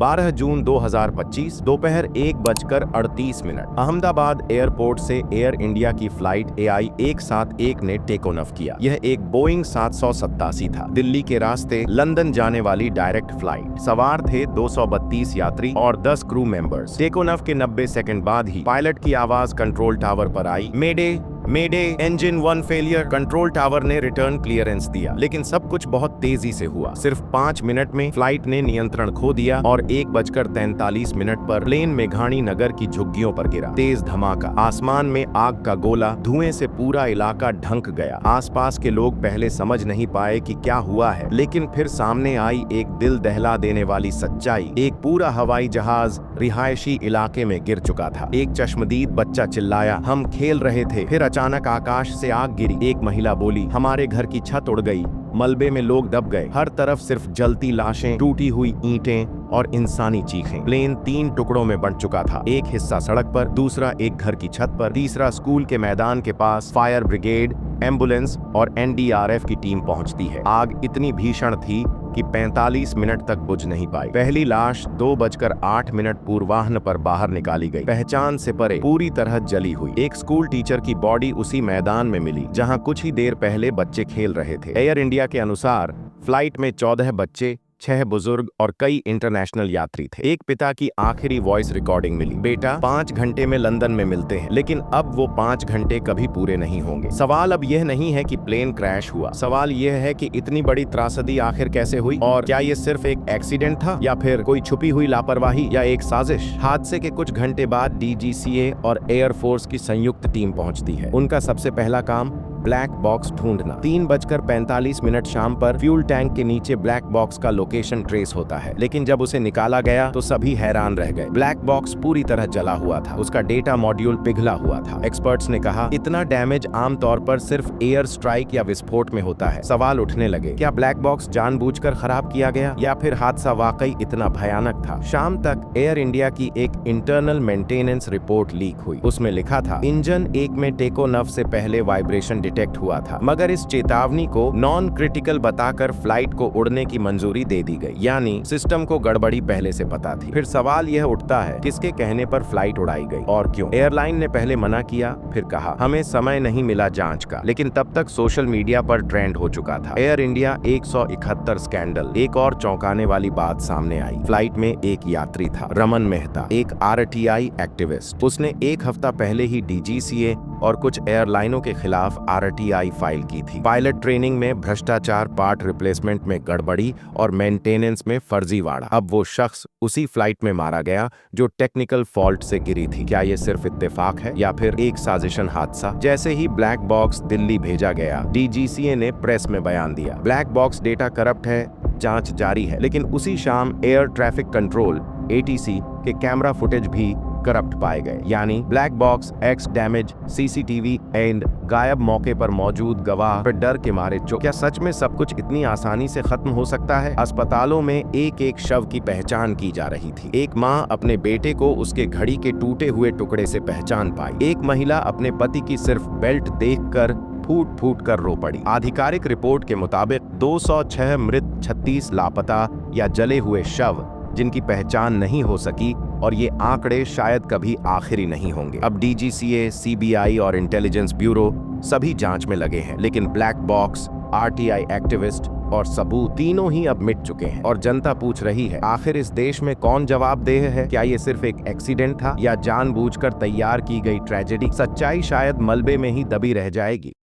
12 जून 2025 दोपहर 1:38 अहमदाबाद एयरपोर्ट से air India की फ्लाइट AI 171 ने टेक ऑफ किया। यह एक बोइंग 787 था। दिल्ली के रास्ते लंदन जाने वाली डायरेक्ट फ्लाइट। सवार थे 232 यात्री और 10 क्रू मेंबर्स। टेक ऑफ के 90 सेकंड बाद ही पायलट की आवाज कंट्रोल टावर पर आई, मेडे मेडे, इंजन 1 फेलियर। कंट्रोल टावर ने रिटर्न क्लियरेंस दिया, लेकिन सब कुछ बहुत तेजी से हुआ। सिर्फ 5 मिनट में फ्लाइट ने नियंत्रण खो दिया और 1:43 पर प्लेन मेघानी नगर की झुग्गियों पर गिरा। तेज धमाका, आसमान में आग का गोला, धुएं से पूरा इलाका ढंक गया। आसपास के लोग पहले समझ नहीं पाए कि क्या हुआ है, लेकिन फिर सामने आई एक दिल दहला देने वाली सच्चाई। एक पूरा हवाई जहाज रिहायशी इलाके में गिर चुका था। एक चश्मदीद बच्चा चिल्लाया, हम खेल रहे थे। फिर अचानक आकाश से आग गिरी। एक महिला बोली, हमारे घर की छत उड़ गई। मलबे में लोग दब गए। हर तरफ सिर्फ जलती लाशें, टूटी हुई ईंटें और इंसानी चीखें। प्लेन 3 टुकड़ों में बंट चुका था। एक हिस्सा सड़क पर, दूसरा एक घर की छत पर, तीसरा स्कूल के मैदान के पास। फायर ब्रिगेड, एम्बुलेंस और NDRF की टीम पहुंचती है। आग इतनी भीषण थी कि 45 मिनट तक बुझ नहीं पाई। पहली लाश 2:08 पूर्वाह्न पर बाहर निकाली गई। पहचान से परे, पूरी तरह जली हुई। एक स्कूल टीचर की बॉडी उसी मैदान में मिली जहां कुछ ही देर पहले बच्चे खेल रहे थे। एयर इंडिया के अनुसार फ्लाइट में 14 बच्चे, 6 बुजुर्ग और कई इंटरनेशनल यात्री थे। एक पिता की आखिरी वॉइस रिकॉर्डिंग मिली, बेटा 5 घंटे में लंदन में मिलते हैं। लेकिन अब वो 5 घंटे कभी पूरे नहीं होंगे। सवाल अब यह नहीं है कि प्लेन क्रैश हुआ, सवाल यह है कि इतनी बड़ी त्रासदी आखिर कैसे हुई, और क्या ये सिर्फ एक एक्सीडेंट था या फिर कोई छुपी हुई लापरवाही या एक साजिश। हादसे के कुछ घंटे बाद DGCA और एयरफोर्स की संयुक्त टीम पहुंचती है। उनका सबसे पहला काम ब्लैक बॉक्स ढूंढना। 3:45 शाम पर फ्यूल टैंक के नीचे ब्लैक बॉक्स का लोकेशन ट्रेस होता है, लेकिन जब उसे निकाला गया तो सभी हैरान रह गए। ब्लैक बॉक्स पूरी तरह जला हुआ था, उसका डेटा मॉड्यूल पिघला हुआ था। एक्सपर्ट्स ने कहा, इतना डैमेज आमतौर पर सिर्फ एयर स्ट्राइक या विस्फोट में होता है। सवाल उठने लगे, क्या ब्लैक बॉक्स जानबूझकर खराब किया गया या फिर हादसा वाकई इतना भयानक था। शाम तक एयर इंडिया की एक इंटरनल मेंटेनेंस रिपोर्ट लीक हुई। उसमें लिखा था, इंजन 1 में टेक ऑफ से पहले वाइब्रेशन डिटेक्ट हुआ था, मगर इस चेतावनी को नॉन क्रिटिकल बताकर फ्लाइट को उड़ने की मंजूरी दे दी गई। यानी सिस्टम को गड़बड़ी पहले से पता थी। फिर सवाल यह उठता है, किसके कहने पर फ्लाइट उड़ाई गई और क्यों। एयरलाइन ने पहले मना किया, फिर कहा हमें समय नहीं मिला जांच का, लेकिन तब तक सोशल मीडिया पर ट्रेंड हो चुका था। Air India 171 scandal. एक और चौंकाने वाली बात सामने आई। फ्लाइट में एक यात्री था, रमन मेहता, एक RTI एक्टिविस्ट। उसने 1 हफ्ता पहले ही DGCA और कुछ एयरलाइनों के खिलाफ RTI फाइल की थी। पायलट ट्रेनिंग में भ्रष्टाचार, पार्ट रिप्लेसमेंट में गड़बड़ी और मेंटेनेंस में फर्जीवाड़ा। अब वो शख्स उसी फ्लाइट में मारा गया जो टेक्निकल फॉल्ट से गिरी थी। क्या ये सिर्फ इत्तेफाक है या फिर एक साजिशन हादसा। जैसे ही ब्लैक बॉक्स दिल्ली भेजा गया, DGCA ने प्रेस में बयान दिया, ब्लैक बॉक्स डेटा करप्ट है, जांच जारी है। लेकिन उसी शाम एयर ट्रैफिक कंट्रोल ATC के कैमरा फुटेज भी करप्ट पाए गए। यानी black box, x damage, CCTV and गायब मौके पर मौजूद गवाह पर डर के मारे चुप। क्या सच में सब कुछ इतनी आसानी से खत्म हो सकता है। अस्पतालों में एक एक शव की पहचान की जा रही थी। एक माँ अपने बेटे को उसके घड़ी के टूटे हुए टुकड़े से पहचान पाई। एक महिला अपने पति की सिर्फ बेल्ट देखकर फूट फूट कर रो पड़ी। आधिकारिक रिपोर्ट के मुताबिक 206 मृत, 36 लापता या जले हुए शव जिनकी पहचान नहीं हो सकी, और ये आंकड़े शायद कभी आखिरी नहीं होंगे। अब DGCA, CBI और इंटेलिजेंस ब्यूरो सभी जांच में लगे हैं, लेकिन ब्लैक बॉक्स, RTI एक्टिविस्ट और सबूत तीनों ही अब मिट चुके हैं। और जनता पूछ रही है, आखिर इस देश में कौन जवाबदेह है। क्या ये सिर्फ एक एक्सीडेंट था या जानबूझकर तैयार की गई ट्रेजेडी। सच्चाई शायद मलबे में ही दबी रह जाएगी।